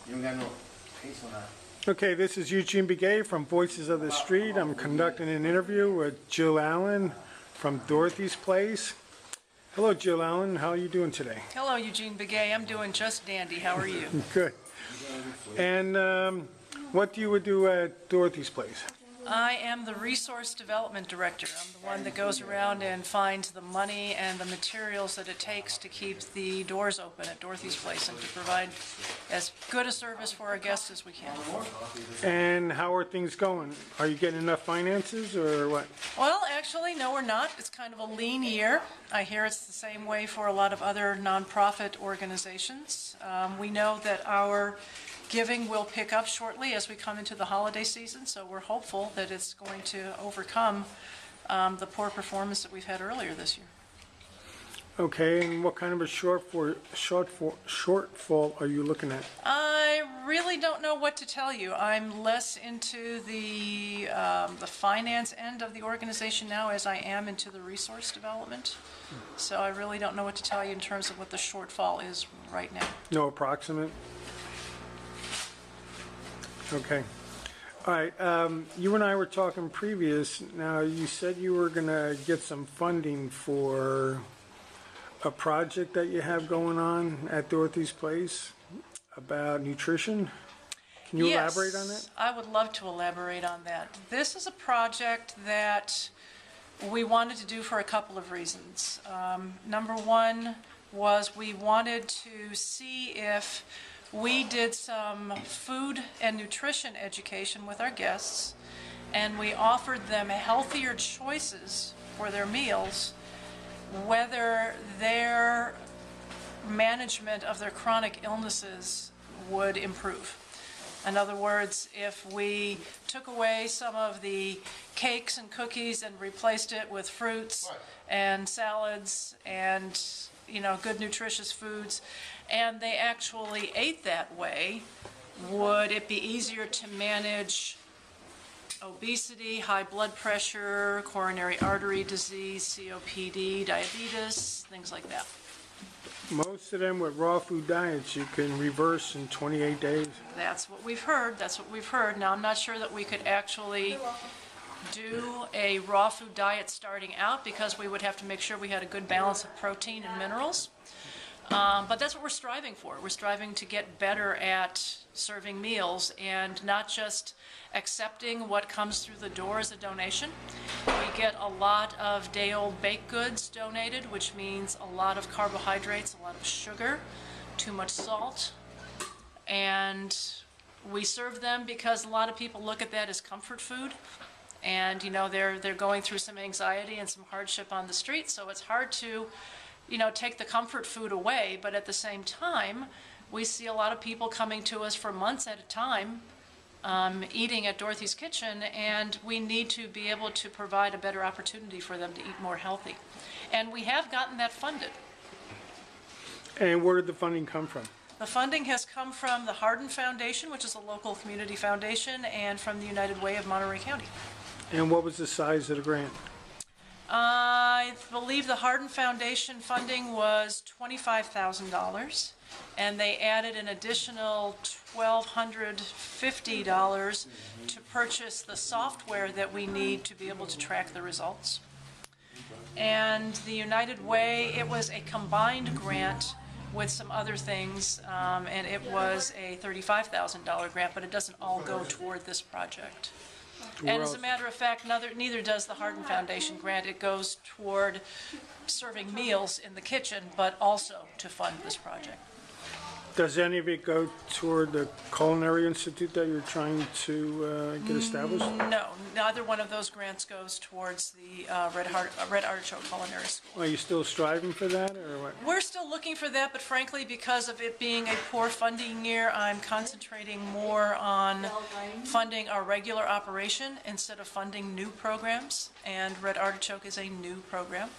You don't got no pace on that. Okay, this is Eugene Begay from Voices of the Street. I'm conducting an interview with Jill Allen from Dorothy's Place. Hello, Jill Allen. How are you doing today? Hello, Eugene Begay. I'm doing just dandy. How are you? Good. And what do you do at Dorothy's Place? I am the Resource Development Director. I'm the one that goes around and finds the money and the materials that it takes to keep the doors open at Dorothy's Place and to provide as good a service for our guests as we can. And how are things going? Are you getting enough finances or what? Well, actually, no, we're not. It's kind of a lean year. I hear it's the same way for a lot of other nonprofit organizations. We know that our giving will pick up shortly as we come into the holiday season, so we're hopeful that it's going to overcome the poor performance that we've had earlier this year. Okay, and what kind of a shortfall are you looking at? I really don't know what to tell you. I'm less into the finance end of the organization now as I am into the resource development. So I really don't know what to tell you in terms of what the shortfall is right now. No approximate? Okay. All right. You and I were talking previous. Now, you said you were going to get some funding for a project that you have going on at Dorothy's Place about nutrition. Can you elaborate on that? Yes, I would love to elaborate on that. This is a project that we wanted to do for a couple of reasons. Number one was we wanted to see if we did some food and nutrition education with our guests, and we offered them healthier choices for their meals, whether their management of their chronic illnesses would improve. In other words, if we took away some of the cakes and cookies and replaced it with fruits and salads and, you know, good nutritious foods, and they actually ate that way, would it be easier to manage obesity, high blood pressure, coronary artery disease, COPD, diabetes, things like that? Most of them with raw food diets you can reverse in 28 days. That's what we've heard. That's what we've heard. Now, I'm not sure that we could actually do a raw food diet starting out because we would have to make sure we had a good balance of protein and minerals. But that's what we're striving for. We're striving to get better at serving meals and not just accepting what comes through the door as a donation. We get a lot of day-old baked goods donated, which means a lot of carbohydrates, a lot of sugar, too much salt, and we serve them because a lot of people look at that as comfort food. And, you know, they're going through some anxiety and some hardship on the street, so it's hard to, you know, take the comfort food away. But at the same time, we see a lot of people coming to us for months at a time eating at Dorothy's Kitchen, and we need to be able to provide a better opportunity for them to eat more healthy. And we have gotten that funded. And where did the funding come from? The funding has come from the Hardin Foundation, which is a local community foundation, and from the United Way of Monterey County. And what was the size of the grant? I believe the Hardin Foundation funding was $25,000, and they added an additional $1,250 to purchase the software that we need to be able to track the results. And the United Way, it was a combined grant with some other things, and it was a $35,000 grant, but it doesn't all go toward this project. And as a matter of fact, neither does the Hardin Foundation grant. It goes toward serving meals in the kitchen, but also to fund this project. Does any of it go toward the Culinary Institute that you're trying to get established? No, neither one of those grants goes towards the Red Artichoke Culinary School. Are you still striving for that, or what? We're still looking for that, but frankly, because of it being a poor funding year, I'm concentrating more on funding our regular operation instead of funding new programs, and Red Artichoke is a new program.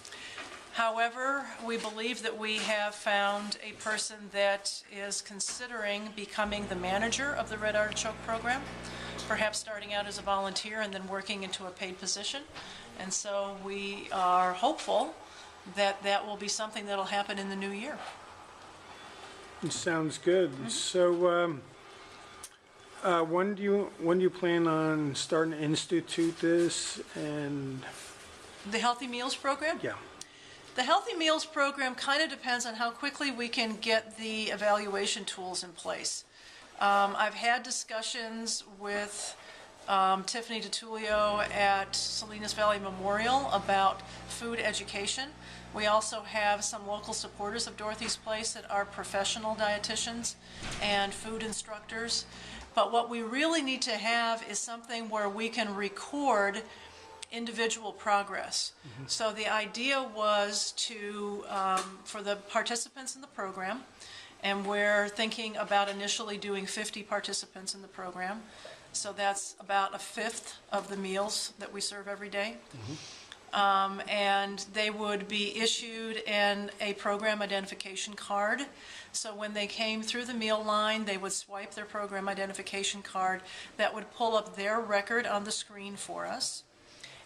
However, we believe that we have found a person that is considering becoming the manager of the Red Artichoke program, perhaps starting out as a volunteer and then working into a paid position. And so we are hopeful that that will be something that will happen in the new year. It sounds good. So When do you plan on starting to institute this? And The Healthy Meals Program? yeah, The Healthy Meals Program kind of depends on how quickly we can get the evaluation tools in place. I've had discussions with Tiffany DiTullio at Salinas Valley Memorial about food education. We also have some local supporters of Dorothy's Place that are professional dietitians and food instructors. But what we really need to have is something where we can record individual progress. So the idea was to, for the participants in the program, and we're thinking about initially doing 50 participants in the program. So that's about a fifth of the meals that we serve every day. And they would be issued a program identification card. So when they came through the meal line, they would swipe their program identification card. That would pull up their record on the screen for us.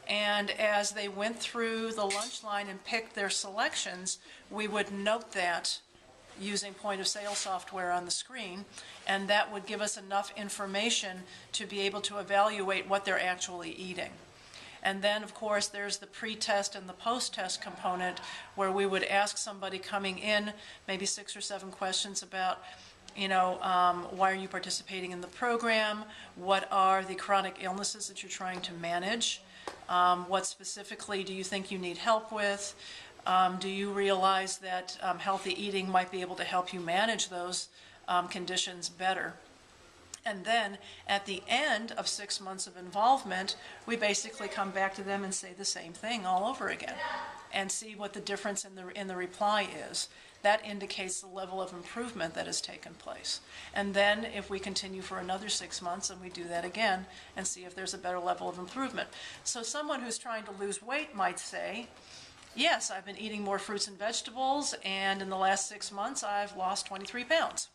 And as they went through the lunch line and picked their selections, we would note that using point of sale software on the screen, and that would give us enough information to be able to evaluate what they're actually eating. And then, of course, there's the pre-test and the post-test component where we would ask somebody coming in maybe 6 or 7 questions about, why are you participating in the program? What are the chronic illnesses that you're trying to manage? What specifically do you think you need help with? Do you realize that healthy eating might be able to help you manage those conditions better? And then at the end of 6 months of involvement, we basically come back to them and say the same thing all over again and see what the difference in the reply is. That indicates the level of improvement that has taken place. And then if we continue for another 6 months and we do that again and see if there's a better level of improvement. So someone who's trying to lose weight might say, yes, I've been eating more fruits and vegetables, and in the last 6 months I've lost 23 pounds.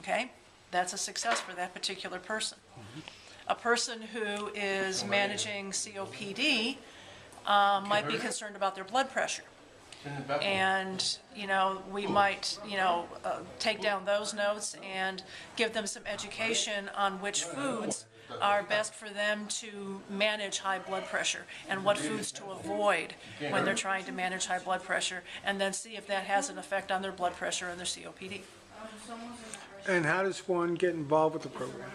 Okay? That's a success for that particular person. A person who is managing COPD might be concerned about their blood pressure. And, we might, take down those notes and give them some education on which foods are best for them to manage high blood pressure and what foods to avoid when they're trying to manage high blood pressure, and then see if that has an effect on their blood pressure and their COPD. and how does one get involved with the program?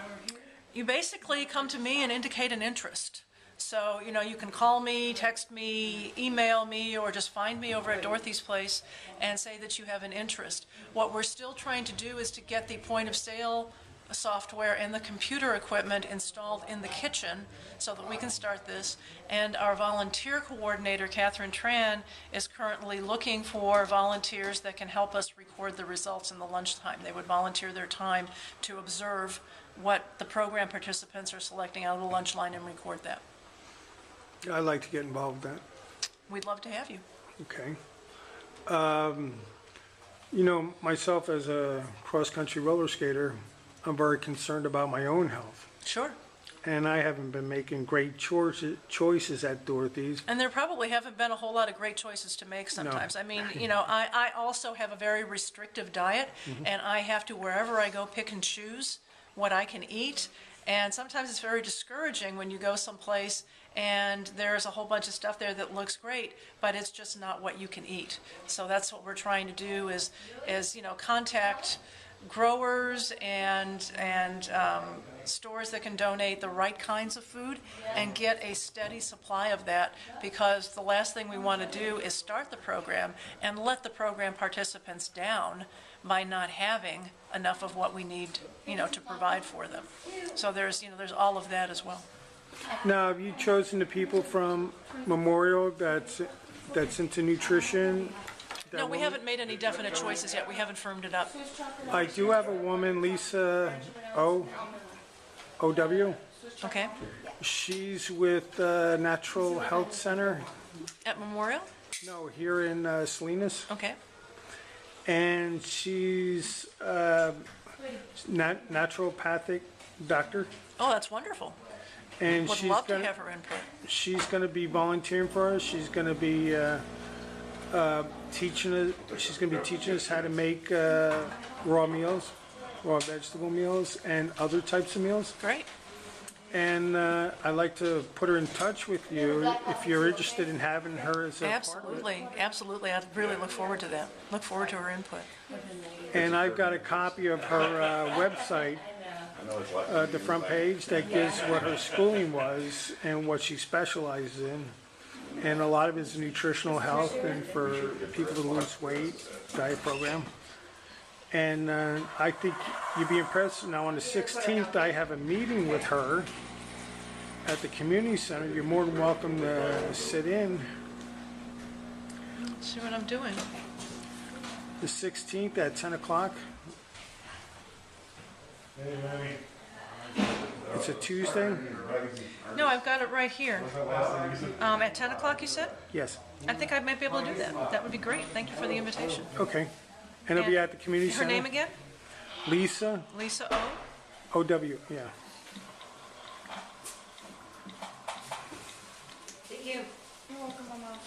You basically come to me and indicate an interest. So, you can call me, text me, email me, or just find me over at Dorothy's Place and say that you have an interest. What we're still trying to do is to get the point of sale software and the computer equipment installed in the kitchen so that we can start this. And our volunteer coordinator, Catherine Tran, is currently looking for volunteers that can help us record the results in the lunchtime. They would volunteer their time to observe what the program participants are selecting out of the lunch line and record that. I'd like to get involved with that. We'd love to have you. Okay. Myself as a cross-country roller skater, I'm very concerned about my own health. Sure. And I haven't been making great choices at Dorothy's. And there probably haven't been a whole lot of great choices to make sometimes. No. I mean, I also have a very restrictive diet, and I have to, wherever I go, pick and choose what I can eat. And sometimes it's very discouraging when you go someplace and there's a whole bunch of stuff there that looks great, but it's just not what you can eat. So that's what we're trying to do is contact growers and stores that can donate the right kinds of food and get a steady supply of that, because the last thing we want to do is start the program and let the program participants down by not having enough of what we need, to provide for them. So there's all of that as well. Now, have you chosen the people from Memorial that's into nutrition? No, we haven't made any definite choices yet. We haven't firmed it up. I do have a woman, Lisa O.W. Okay. She's with Natural Health Center. At Memorial? No, here in Salinas. Okay. And she's naturopathic doctor. Oh, that's wonderful. And Would love to have her input. She's going to be volunteering for us. She's going to be teaching us. She's going to be teaching us how to make raw meals, raw vegetable meals and other types of meals. Great. And I'd like to put her in touch with you if you're interested in having her as a partner. Absolutely, absolutely. I'd really look forward to that. Look forward to her input. And I've got a copy of her website, the front page, that gives what her schooling was and what she specializes in. And a lot of it is nutritional health and for people to lose weight, diet program. And I think you'd be impressed. Now on the 16th, I have a meeting with her at the community center. You're more than welcome to sit in. See what I'm doing. The 16th at 10 o'clock. It's a Tuesday? No, I've got it right here. At 10 o'clock, you said? Yes. I think I might be able to do that. That would be great. Thank you for the invitation. Okay. And it'll be at the community Her center? name again? Lisa, Lisa O. O-W, yeah. Thank you. You're welcome, Mama.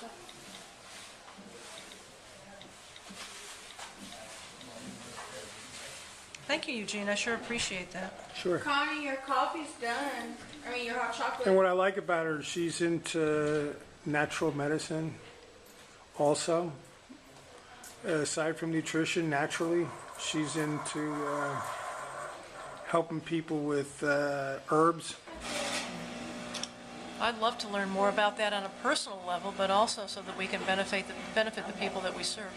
Thank you, Eugene. I sure appreciate that. Sure. Connie, your coffee's done. I mean, your hot chocolate. And what I like about her, she's into natural medicine also. Aside from nutrition, naturally, she's into helping people with herbs. I'd love to learn more about that on a personal level, but also so that we can benefit the people that we serve.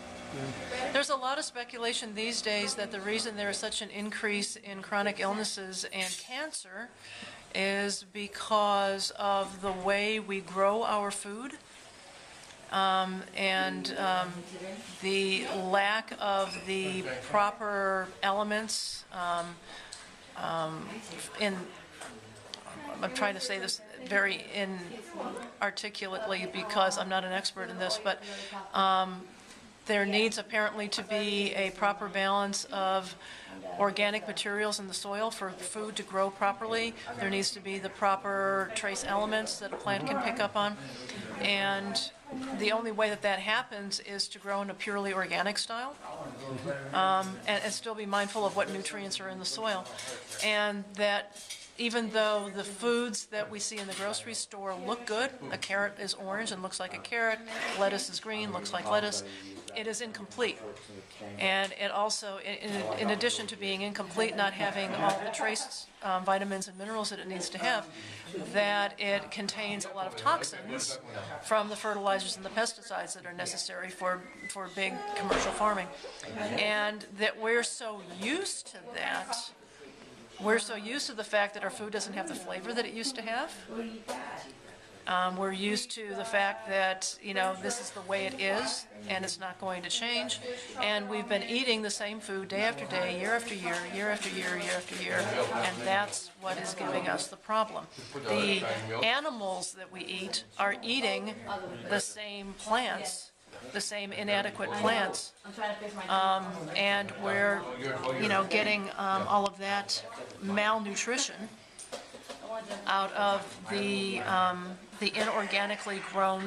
There's a lot of speculation these days that the reason there is such an increase in chronic illnesses and cancer is because of the way we grow our food. And the lack of the proper elements in, I'm trying to say this very inarticulately because I'm not an expert in this, but there needs apparently to be a proper balance of organic materials in the soil for food to grow properly. There needs to be the proper trace elements that a plant can pick up on. And the only way that that happens is to grow in a purely organic style and still be mindful of what nutrients are in the soil. And that even though the foods that we see in the grocery store look good, a carrot is orange and looks like a carrot, lettuce is green, looks like lettuce, it is incomplete. And it also, in addition to being incomplete, not having all the trace vitamins and minerals that it needs to have, that it contains a lot of toxins from the fertilizers and the pesticides that are necessary for big commercial farming. And that we're so used to that, we're so used to the fact that our food doesn't have the flavor that it used to have. We're used to the fact that, you know, this is the way it is, and it's not going to change. And we've been eating the same food day after day, year after year, year after year, year after year, and that's what is giving us the problem. The animals that we eat are eating the same plants, the same inadequate plants, and we're, you know, getting all of that malnutrition out of the inorganically grown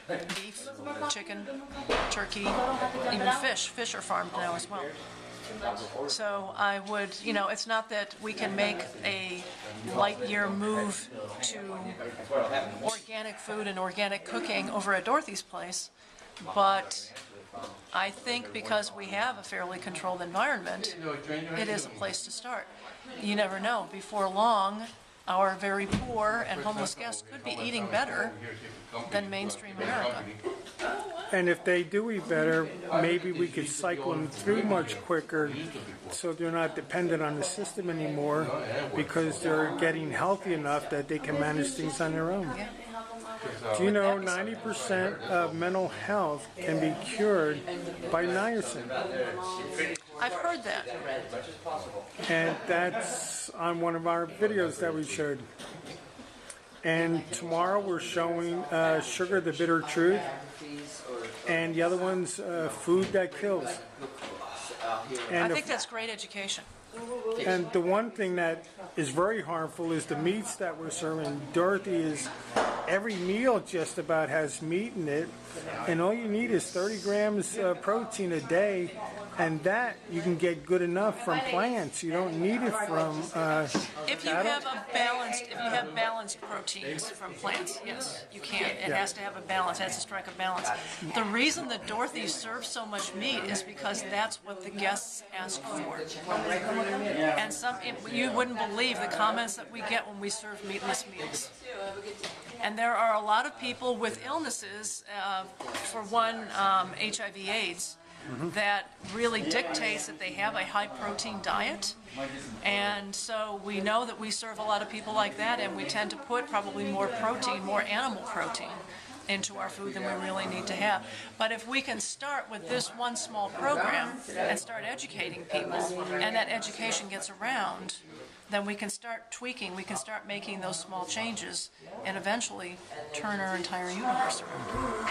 beef, chicken, turkey, even fish. Fish are farmed now as well. So I would, you know, it's not that we can make a light year move to organic food and organic cooking over at Dorothy's place, but I think because we have a fairly controlled environment, it is a place to start. You never know. Before long, our very poor and homeless guests could be eating better than mainstream America. And if they do eat better, maybe we could cycle them through much quicker so they're not dependent on the system anymore because they're getting healthy enough that they can manage things on their own. Yeah. Do you know 90% of mental health can be cured by niacin? I've heard that. And that's on one of our videos that we showed. And tomorrow we're showing Sugar, the Bitter Truth. And the other one's Food That Kills. I think that's great education. And the one thing that is very harmful is the meats that we're serving. Dorothy is, every meal just about has meat in it, and all you need is 30 grams of protein a day And that you can get good enough from plants. You don't need it from If you have balanced proteins from plants, yes, you can. It has to have a balance, it has to strike a balance. The reason that Dorothy serves so much meat is because that's what the guests ask for. And you wouldn't believe the comments that we get when we serve meatless meals. And there are a lot of people with illnesses, for one, HIV/AIDS, that really dictates that they have a high-protein diet. And so we know that we serve a lot of people like that, and we tend to put probably more protein, more animal protein, into our food than we really need to have. But if we can start with this one small program and start educating people, and that education gets around, then we can start tweaking, we can start making those small changes, and eventually turn our entire universe around.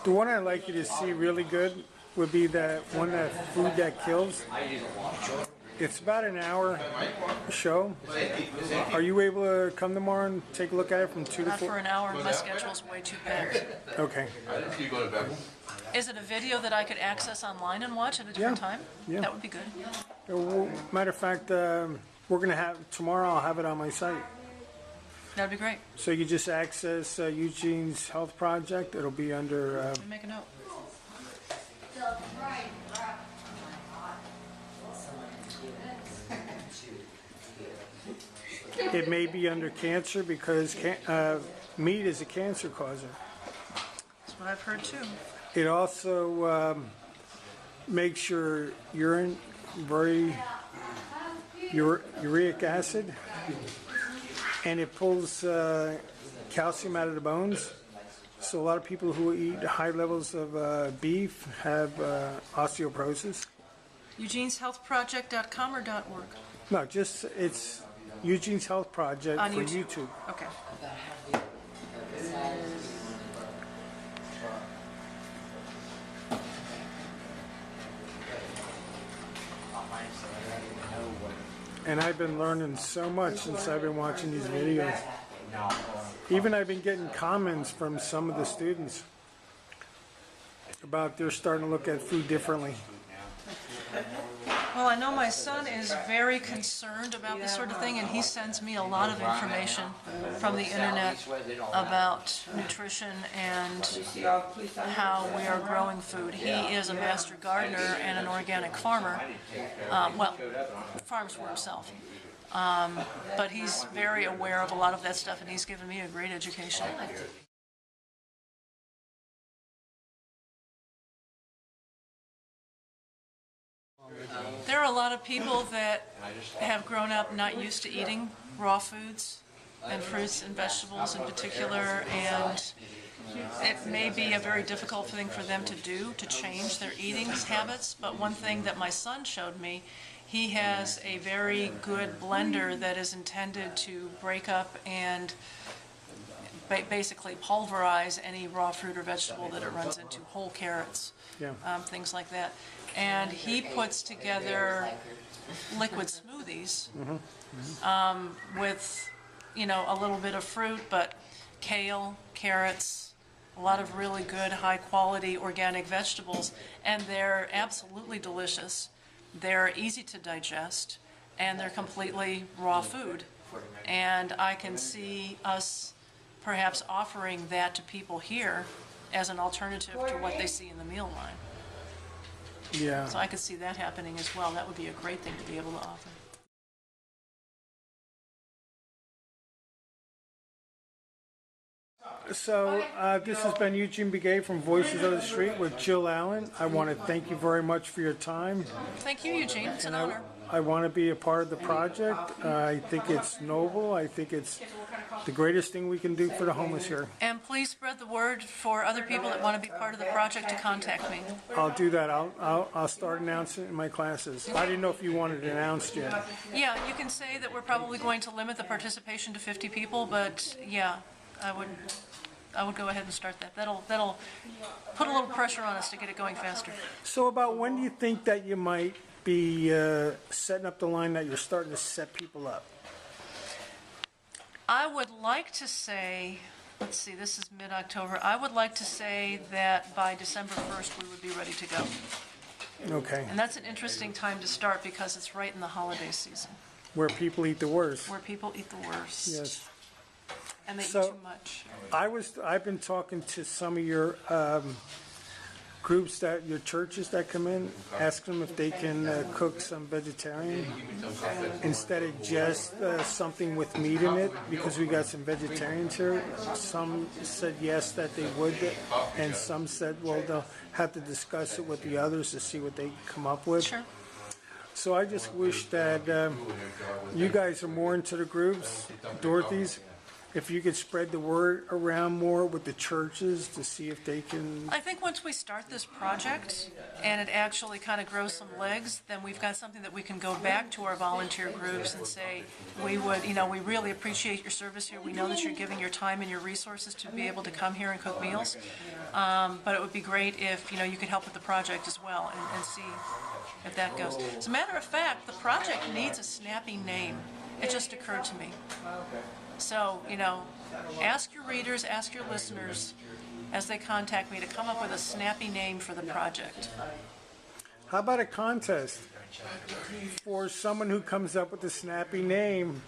The one I'd like you to see really good would be that one, that Food That Kills. It's about an hour show. Are you able to come tomorrow and take a look at it from 2 to 4? Not for an hour, my schedule's way too packed. Okay. Is it a video that I could access online and watch at a different time? Yeah. That would be good. Well, matter of fact, we're going to have, tomorrow I'll have it on my site. That'd be great. So you just access Eugene's Health Project. It'll be under... Let me make a note. It may be under cancer because meat is a cancer causer. That's what I've heard too. It also makes your urine very uric acid, and it pulls calcium out of the bones. So a lot of people who eat high levels of beef have osteoporosis. Eugene'sHealthProject.com or .org? No, just it's Eugene's Health Project On for YouTube. YouTube. Okay. And I've been learning so much since I've been watching these videos. Even I've been getting comments from some of the students about they're starting to look at food differently. Well, I know my son is very concerned about this sort of thing, and he sends me a lot of information from the internet about nutrition and how we are growing food. He is a master gardener and an organic farmer. Farms for himself. But he's very aware of a lot of that stuff, and he's given me a great education. There are a lot of people that have grown up not used to eating raw foods and fruits and vegetables in particular, and it may be a very difficult thing for them to do, to change their eating habits. But one thing that my son showed me, he has a very good blender that is intended to break up and basically pulverize any raw fruit or vegetable that it runs into, whole carrots, things like that. And he puts together liquid smoothies with, a little bit of fruit, but kale, carrots, a lot of really good, high-quality organic vegetables, and they're absolutely delicious. They're easy to digest, and they're completely raw food. And I can see us perhaps offering that to people here as an alternative to what they see in the meal line. Yeah. So I could see that happening as well. That would be a great thing to be able to offer. So this has been Eugene Begay from Voices of the Street with Jill Allen. I want to thank you very much for your time. Thank you, Eugene. It's an honor. I want to be a part of the project. I think it's noble. I think it's the greatest thing we can do for the homeless here. And please spread the word for other people that want to be part of the project to contact me. I'll do that. I'll start announcing it in my classes. I didn't know if you wanted it announced yet. Yeah, you can say that we're probably going to limit the participation to 50 people, but yeah, I would go ahead and start that. That'll put a little pressure on us to get it going faster. So about when do you think that you might be setting up the line that you're starting to set people up? I would like to say, let's see, this is mid-October. I would like to say that by December 1st we would be ready to go. Okay, And that's an interesting time to start because it's right in the holiday season, where people eat the worst. where people eat the worst. Yes. And they eat So- too much. I've been talking to some of your groups, your churches that come in, ask them if they can cook some vegetarian instead of just something with meat in it, because we got some vegetarians here. Some said yes, that they would, and some said, well, they'll have to discuss it with the others to see what they come up with. Sure. So I just wish that you guys are more into the groups, Dorothy's. If you could spread the word around more with the churches to see if they can. I think once we start this project and it actually kind of grows some legs, then we've got something that we can go back to our volunteer groups and say, we would, we really appreciate your service here. We know that you're giving your time and your resources to be able to come here and cook meals. But it would be great if, you could help with the project as well and see if that goes. As a matter of fact, the project needs a snappy name. It just occurred to me. So, ask your readers, ask your listeners, as they contact me, to come up with a snappy name for the project. How about a contest for someone who comes up with a snappy name?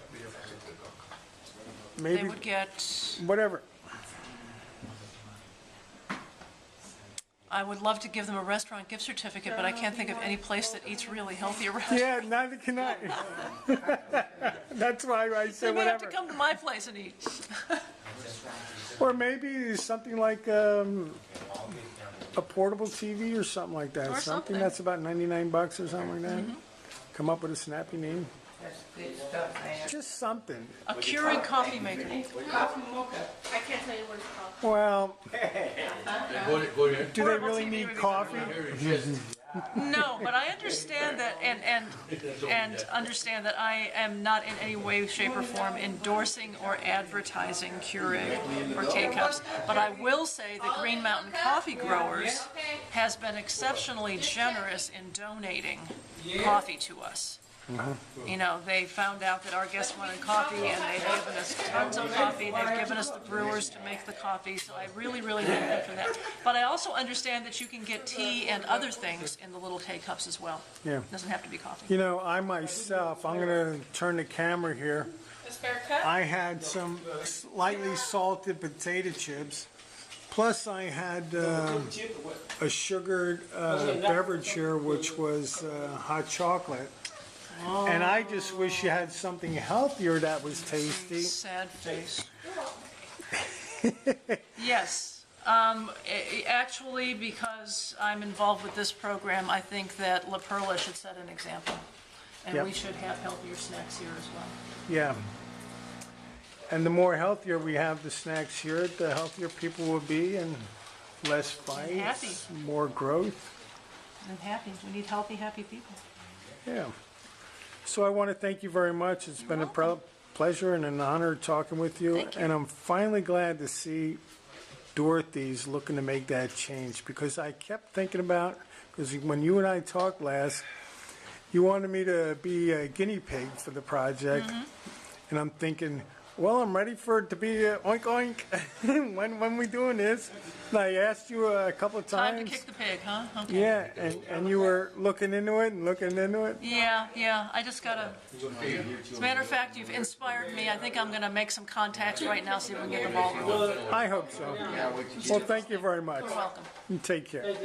They Maybe would get, whatever. I would love to give them a restaurant gift certificate, but I can't think of any place that eats really healthy around. Yeah, neither can I. That's why I They said may have to whatever. come to my place and eat. Or maybe something like a portable TV or something like that. Or something. That's about $99 or something like that. Come up with a snappy name. Just something. A Keurig coffee maker. Coffee mocha. I can't tell you what it's called. Well, do they Portable really TV need would be coffee? No, but I understand that, and understand that I am not in any way, shape, or form endorsing or advertising Keurig or K-Cups. But I will say that Green Mountain Coffee Growers has been exceptionally generous in donating coffee to us. They found out that our guests wanted coffee, and they've given us tons of coffee. They've given us the brewers to make the coffee, so I really, really thank them for that. But I also understand that you can get tea and other things in the little K-Cups as well. Yeah. It doesn't have to be coffee. I myself, I'm going to turn the camera here. A spare cup? I had some lightly salted potato chips. Plus, I had a sugared beverage here, which was hot chocolate. And I just wish you had something healthier that was tasty. Sad face. Yes. Actually, because I'm involved with this program, I think that La Perla should set an example. And Yep. we should have healthier snacks here as well. Yeah. And the more healthier we have the snacks here, the healthier people will be, and less fights, happy. more growth. And happy. We need healthy, happy people. Yeah. So I want to thank you very much. It's been a pleasure and an honor talking with you. Thank you. And I'm finally glad to see Dorothy's looking to make that change, because I kept thinking about, because when you and I talked last, you wanted me to be a guinea pig for the project. Mm-hmm. And I'm thinking, well, I'm ready for it to be oink oink when we doing this. And I asked you a couple of Time times. to kick the pig, huh? Okay. Yeah, and you were looking into it and looking into it. Yeah. I just gotta. As a matter of fact, you've inspired me. I think I'm gonna make some contacts right now, see if we can get the ball rolling. I hope so. Well, thank you very much. You're welcome. You take care.